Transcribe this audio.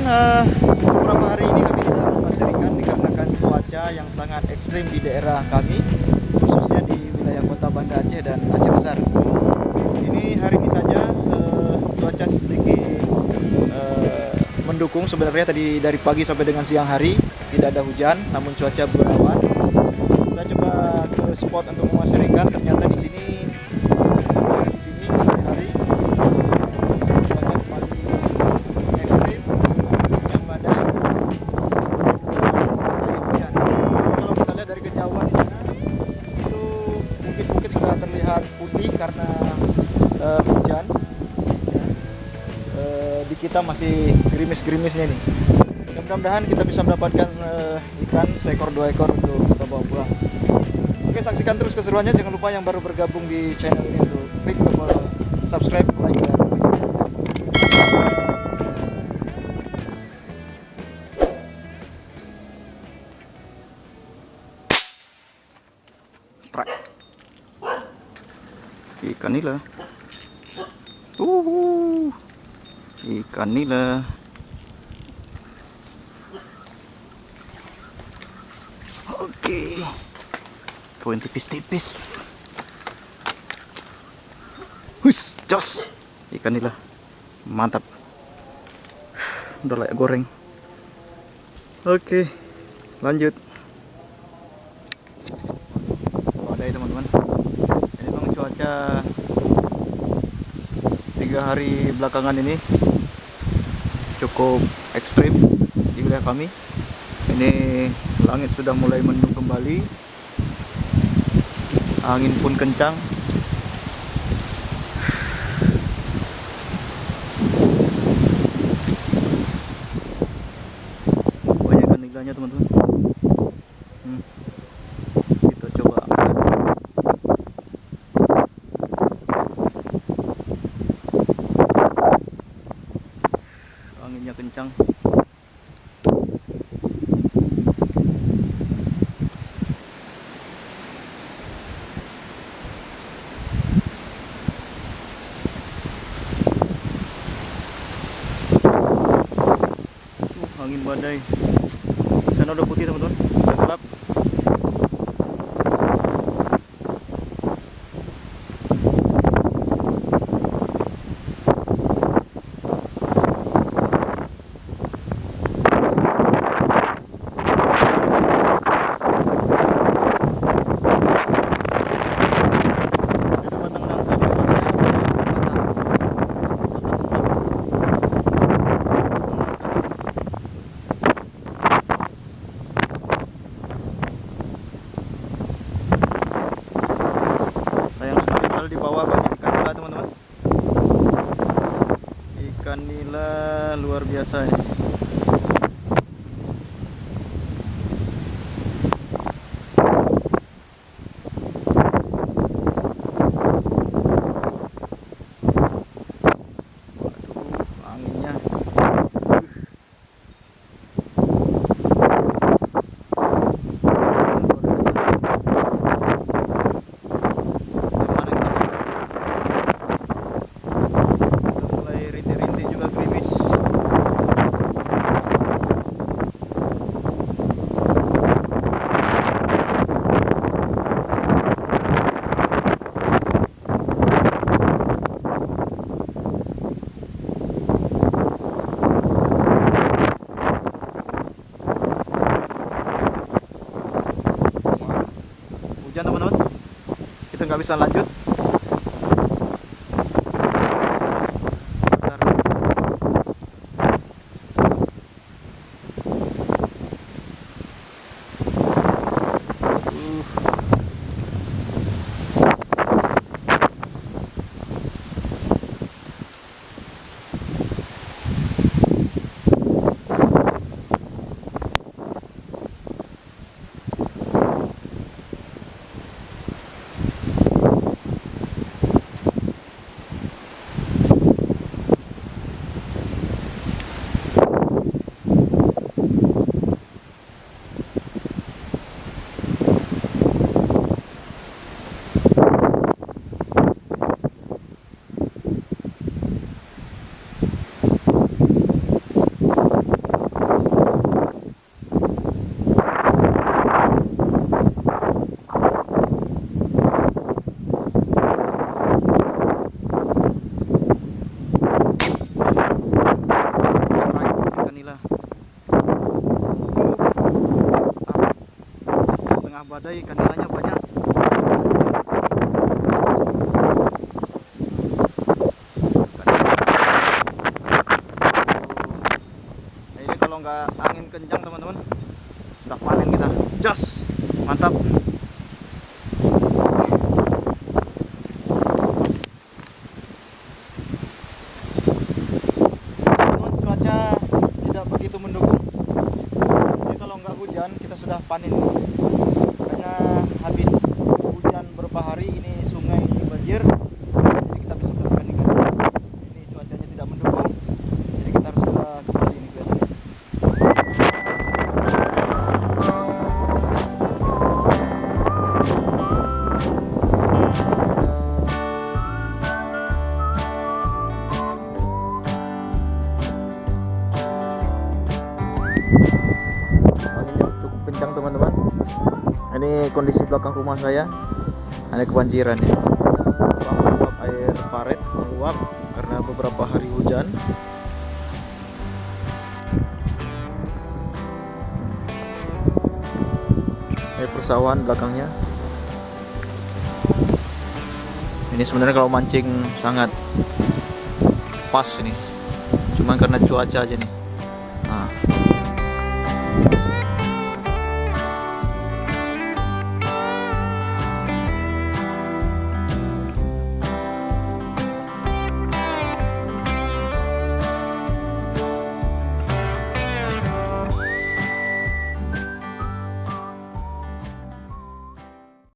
beberapa hari ini kami tidak memasang ikan dikarenakan cuaca yang sangat ekstrim di daerah kami, khususnya di wilayah kota Banda Aceh dan Aceh Besar. Ini hari ini saja cuaca sedikit mendukung. Sebenarnya tadi dari pagi sampai dengan siang hari tidak ada hujan, namun cuaca berawan. Saya coba ke spot untuk memasang ikan, ternyata di sini hari cuaca paling ekstrim dan badai hujan. Kalau kita lihat dari kejauhan di sana, itu bukit-bukit sudah terlihat putih karena hujan. Di kita masih gerimis-gerimisnya nih. Mudah-mudahan kita bisa mendapatkan ikan seekor 2 ekor untuk kita bawa pulang. Oke, saksikan terus keseruannya. Jangan lupa yang baru bergabung di channel ini untuk klik tombol subscribe, like, dan strike. Ikan nila. Ikan nila. Oke. Poin tipis-tipis. Hus, jos. Ikan nila. Mantap. Udah layak goreng. Oke, lanjut. Badai teman-teman. Ini memang cuaca 3 hari belakangan ini cukup ekstrim di wilayah kami. Ini langit sudah mulai mendung kembali, angin pun kencang. Banyak ikan nilainya teman-teman. Kita coba anginnya kencang. Angin badai. Sana udah putih teman-teman, udah gelap. Sayang sekali kalau di bawah banyak ikan nila teman-teman. Ikan nila luar biasa ya. Waduh, anginnya. Hujan teman-teman, kita nggak bisa lanjut. Bentar. badai, ikan nilainya banyak. Nah, ini kalau nggak angin kencang teman-teman, udah panen kita. Jos, mantap. Cuaca tidak begitu mendukung. Jadi kalau nggak hujan kita sudah panen. Karena habis hujan beberapa hari ini sungai banjir, jadi kita bisa mendapatkan ikan. Ini cuacanya tidak mendukung, jadi kita harus kembali ini kelihatannya. Anginnya cukup kencang teman-teman. Ini kondisi belakang rumah saya, ada kebanjiran ya. Meluap air paret meluap karena beberapa hari hujan. Ini persawahan belakangnya. Ini sebenarnya kalau mancing sangat pas ini, cuman karena cuaca aja nih. Nah.